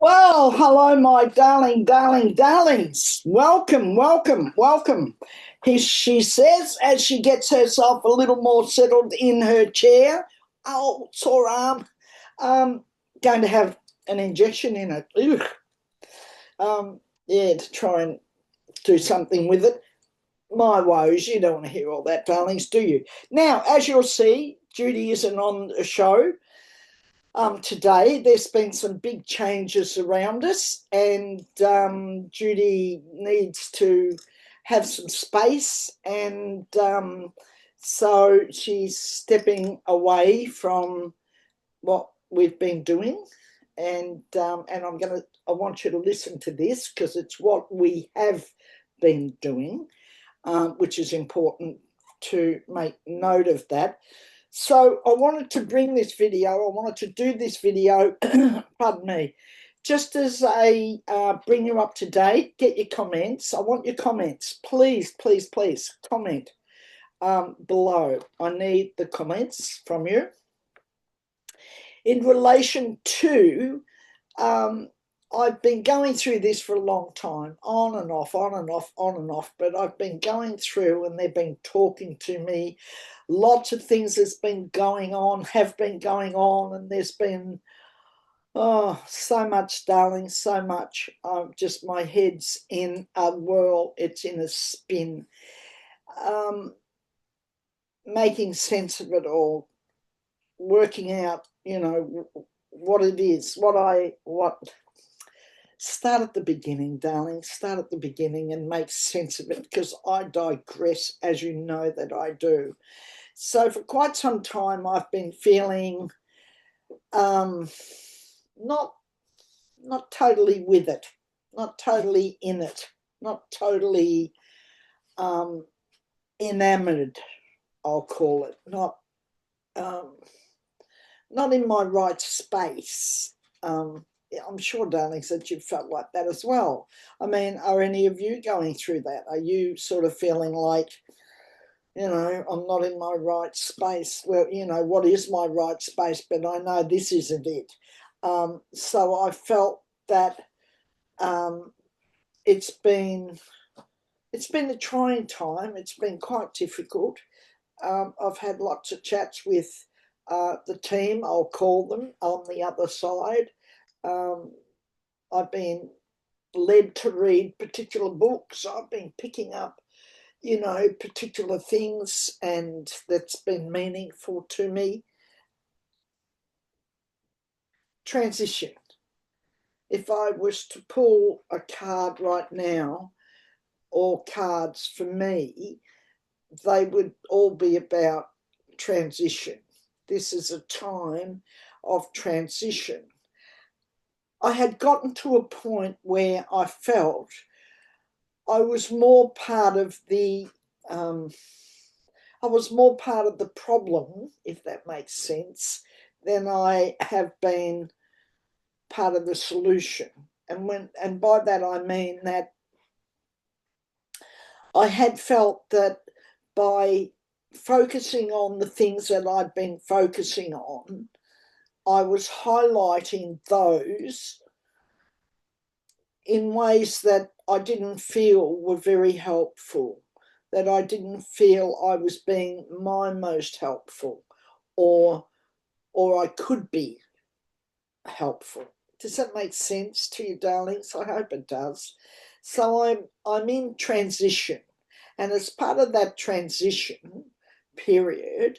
Well, hello, my darlings. Welcome, welcome, welcome. She says as she gets herself a little more settled in her chair. Oh, sore arm. Um, Going to have an injection in it. Ugh. Yeah, to try and do something with it. My woes, you don't want to hear all that, darlings, do you? Now, as you'll see, Judy isn't on the show. Today, there's been some big changes around us, and Judy needs to have some space, and so she's stepping away from what we've been doing, and I want you to listen to this because it's what we have been doing, which is important to make note of that. So I wanted to do this video, pardon me, just as a bring you up to date, get your comments. I want your comments. Please, please, please comment below. I need the comments from you. In relation to, I've been going through this for a long time, on and off, on and off, on and off, but I've been going through and they've been talking to me. Lots of things that's been going on, have been going on, and there's been, so much, darling, so much. Just my head's in a whirl, it's in a spin. Making sense of it all, working out, what it is, start at the beginning, darling. Start at the beginning and make sense of it because I digress, as you know that I do. So for quite some time, I've been feeling not totally with it, not totally in it, not totally enamored, I'll call it, not in my right space. I'm sure, darlings, that you've felt like that as well. I mean, are any of you going through that? Are you sort of feeling like, I'm not in my right space? Well, what is my right space? But I know this isn't it. So I felt that it's been a trying time. It's been quite difficult. I've had lots of chats with the team, I'll call them, on the other side. I've been led to read particular books. I've been picking up, particular things, and that's been meaningful to me. Transition. If I was to pull a card right now, or cards for me, they would all be about transition. This is a time of transition. I had gotten to a point where I felt I was more part of the problem, if that makes sense, than I have been part of the solution. And by that I mean that I had felt that by focusing on the things that I'd been focusing on, I was highlighting those in ways that I didn't feel were very helpful, that I didn't feel I was being my most helpful, or I could be helpful. Does that make sense to you, darlings? I hope it does. So I'm in transition, and as part of that transition period,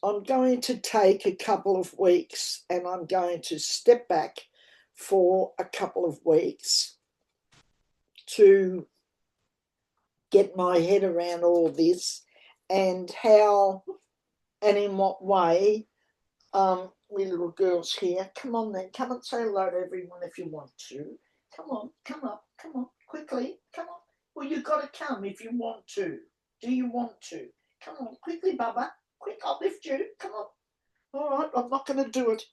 I'm going to take a couple of weeks and I'm going to step back for a couple of weeks to get my head around all this and how and in what way we little girls here, come on then, come and say hello to everyone if you want to. Come on, come up, come on, quickly, come on. Well, you've got to come if you want to. Do you want to? Come on, quickly, Bubba. Quick, I'll lift you. Come on. All right, I'm not going to do it.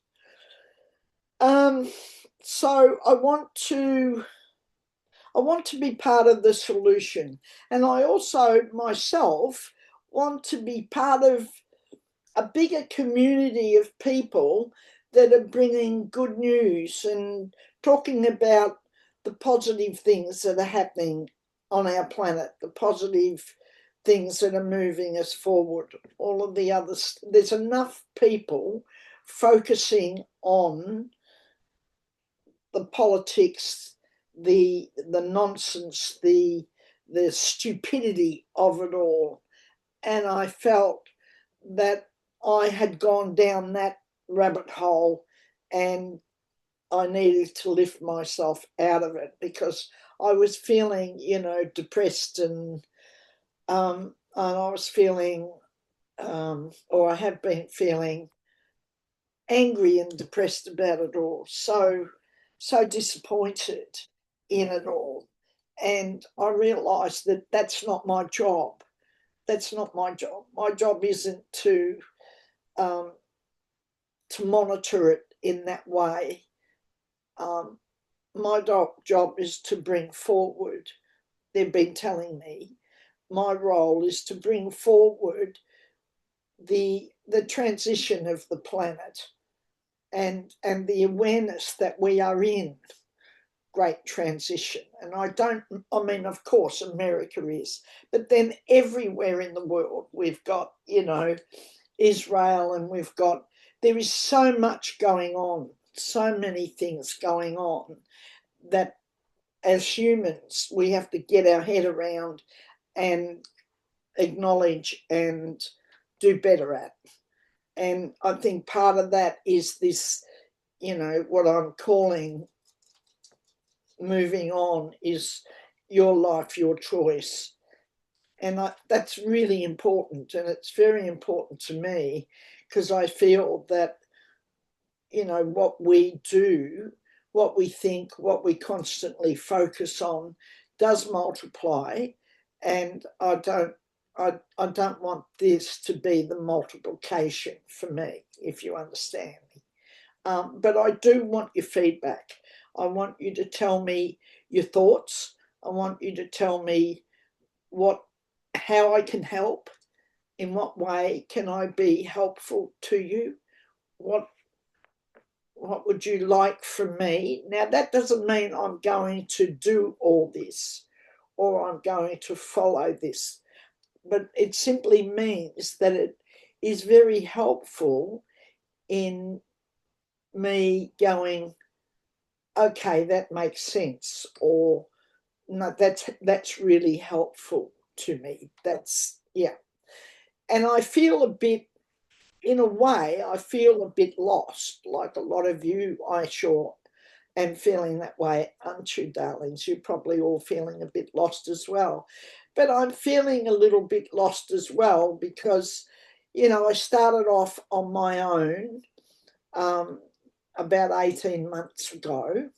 So I want to be part of the solution, and I also myself want to be part of a bigger community of people that are bringing good news and talking about the positive things that are happening on our planet, the positive things that are moving us forward. All of the others, there's enough people focusing on the politics, the nonsense, the stupidity of it all. And I felt that I had gone down that rabbit hole and I needed to lift myself out of it because I was feeling, depressed and I was feeling, or I have been feeling angry and depressed about it all. So disappointed in it all. And I realised that that's not my job. That's not my job. My job isn't to monitor it in that way. My job is to bring forward. They've been telling me my role is to bring forward the transition of the planet and the awareness that we are in great transition. And I mean, of course, America is, but then everywhere in the world, we've got, Israel, and there is so much going on, so many things going on that as humans, we have to get our head around and acknowledge and do better at. And I think part of that is this, what I'm calling moving on is your life, your choice. And that's really important. And it's very important to me because I feel that, what we do, what we think, what we constantly focus on does multiply. And I don't want this to be the multiplication for me, if you understand me. But I do want your feedback. I want you to tell me your thoughts. I want you to tell me how I can help. In what way can I be helpful to you? What would you like from me? Now, that doesn't mean I'm going to do all this or I'm going to follow this, but it simply means that it is very helpful in me going, okay, that makes sense, or no, that's really helpful to me. Yeah. And I feel in a way, I feel a bit lost, like a lot of you, I sure am feeling that way, aren't you, darlings? You're probably all feeling a bit lost as well. But I'm feeling a little bit lost as well because, I started off on my own about 18 months ago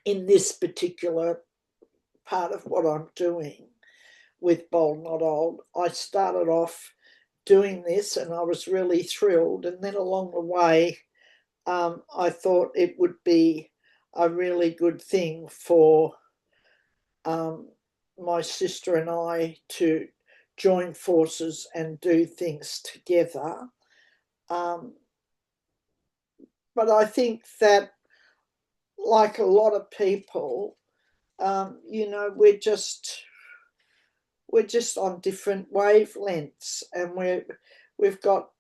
in this particular part of what I'm doing with Bold Not Old. I started off doing this and I was really thrilled. And then along the way, I thought it would be a really good thing for my sister and I to join forces and do things together. But I think that, like a lot of people, we're just on different wavelengths, and we've got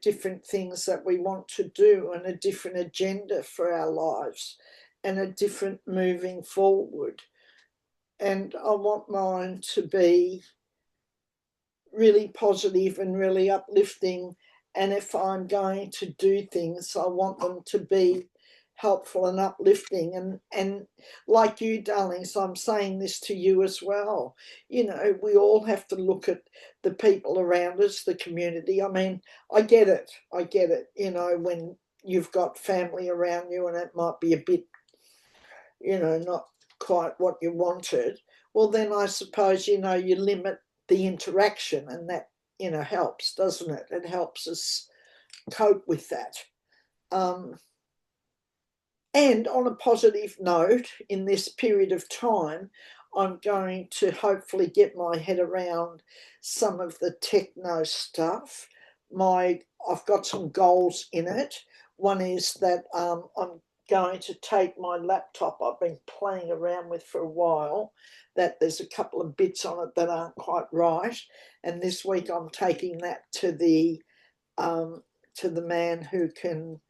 different things that we want to do and a different agenda for our lives and a different moving forward. And I want mine to be really positive and really uplifting. And if I'm going to do things, I want them to be helpful and uplifting. And like you, darlings, I'm saying this to you as well. We all have to look at the people around us, the community. I mean, I get it. When you've got family around you and it might be a bit, not quite what you wanted. Well, then I suppose, you limit the interaction, and that, helps, doesn't it? It helps us cope with that. And on a positive note, in this period of time, I'm going to hopefully get my head around some of the techno stuff, I've got some goals in it. One is that I'm going to take my laptop I've been playing around with for a while, that there's a couple of bits on it that aren't quite right, and this week I'm taking that to the man who can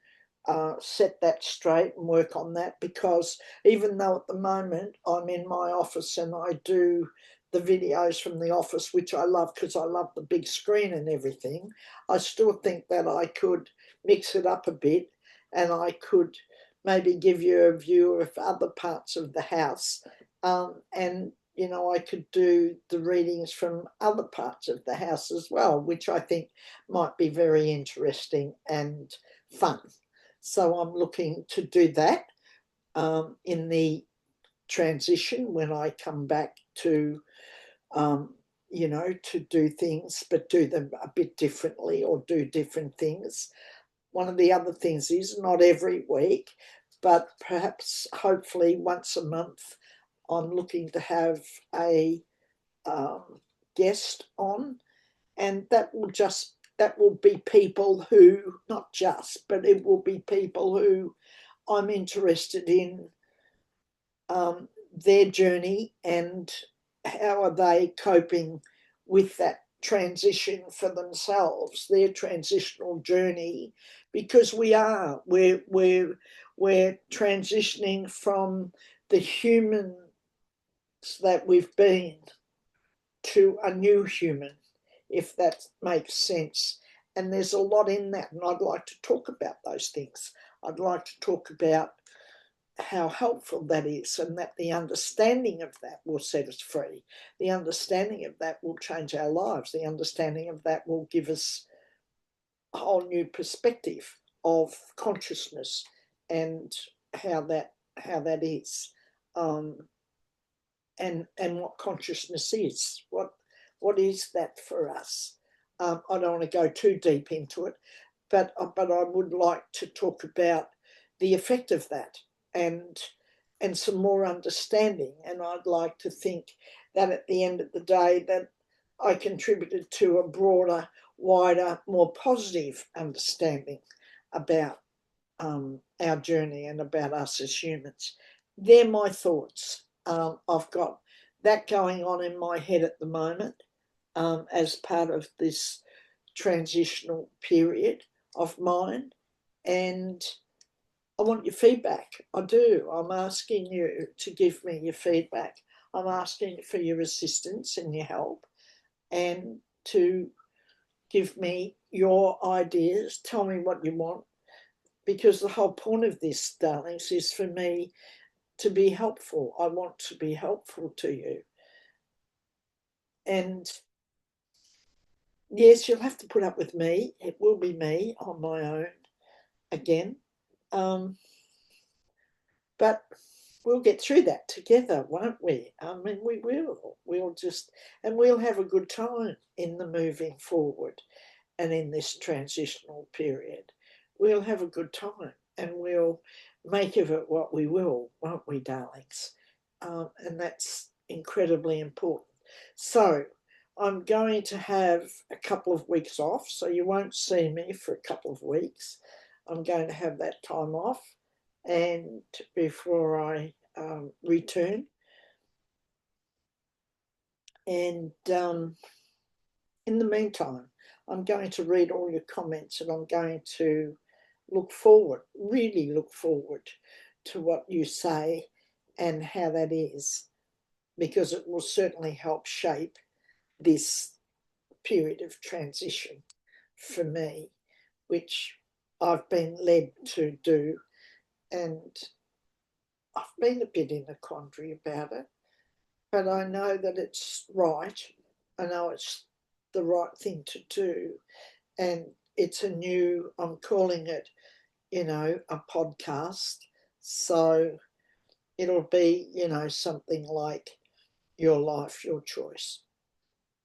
set that straight and work on that, because even though at the moment I'm in my office and I do the videos from the office, which I love because I love the big screen and everything, I still think that I could mix it up a bit and I could maybe give you a view of other parts of the house, and I could do the readings from other parts of the house as well, which I think might be very interesting and fun. So I'm looking to do that in the transition when I come back to, to do things, but do them a bit differently or do different things. One of the other things is not every week, but perhaps hopefully once a month, I'm looking to have a guest on, and that will be people who, not just, but it will be people who I'm interested in their journey and how are they coping with that transition for themselves, their transitional journey, because we're transitioning from the humans that we've been to a new human, if that makes sense. And there's a lot in that, and I'd like to talk about those things. I'd like to talk about how helpful that is, and that the understanding of that will set us free. The understanding of that will change our lives. The understanding of that will give us a whole new perspective of consciousness and how that is, and what consciousness is. What is that for us? I don't want to go too deep into it, but I would like to talk about the effect of that and some more understanding. And I'd like to think that at the end of the day that I contributed to a broader, wider, more positive understanding about our journey and about us as humans. They're my thoughts. I've got that going on in my head at the moment as part of this transitional period of mine. And I want your feedback. I do. I'm asking you to give me your feedback. I'm asking for your assistance and your help, and to give me your ideas. Tell me what you want, because the whole point of this, darlings, is for me to be helpful. I want to be helpful to you. And yes, you'll have to put up with me. It will be me on my own again. But we'll get through that together, won't we? I mean, we will. We'll have a good time in the moving forward and in this transitional period. We'll have a good time and we'll make of it what we will, won't we, darlings? And that's incredibly important. So I'm going to have a couple of weeks off, so you won't see me for a couple of weeks. I'm going to have that time off, and before I return. And in the meantime, I'm going to read all your comments, and I'm going to really look forward to what you say and how that is, because it will certainly help shape this period of transition for me, which I've been led to do. And I've been a bit in a quandary about it, but I know that it's right. I know it's the right thing to do. And it's I'm calling it, a podcast. So it'll be, something like Your Life, Your Choice.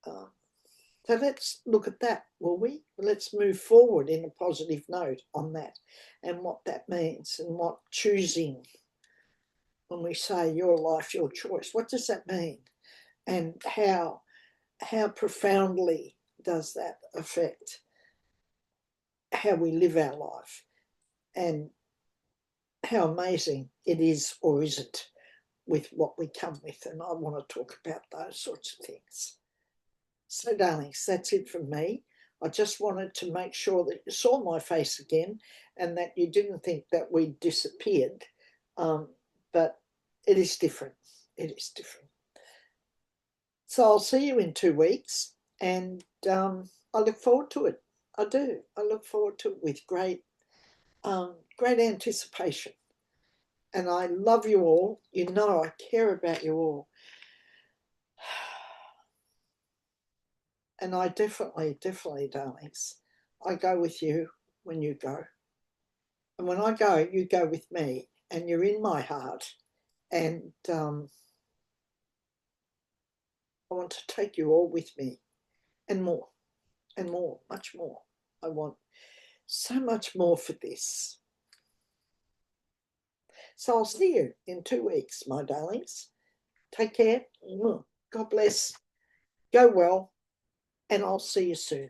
So let's look at that, will we? Let's move forward in a positive note on that, and what that means, and what choosing, when we say your life, your choice, what does that mean? And how profoundly does that affect how we live our life and how amazing it is or isn't with what we come with. And I want to talk about those sorts of things. So, darlings, that's it from me. I just wanted to make sure that you saw my face again and that you didn't think that we disappeared. But it is different. It is different. So I'll see you in 2 weeks, and I look forward to it. I do. I look forward to it with great anticipation. And I love you all. You know I care about you all. And I definitely, darlings, I go with you when you go. And when I go, you go with me, and you're in my heart. And I want to take you all with me, and more, much more. I want so much more for this. So I'll see you in 2 weeks, my darlings. Take care. God bless. Go well. And I'll see you soon.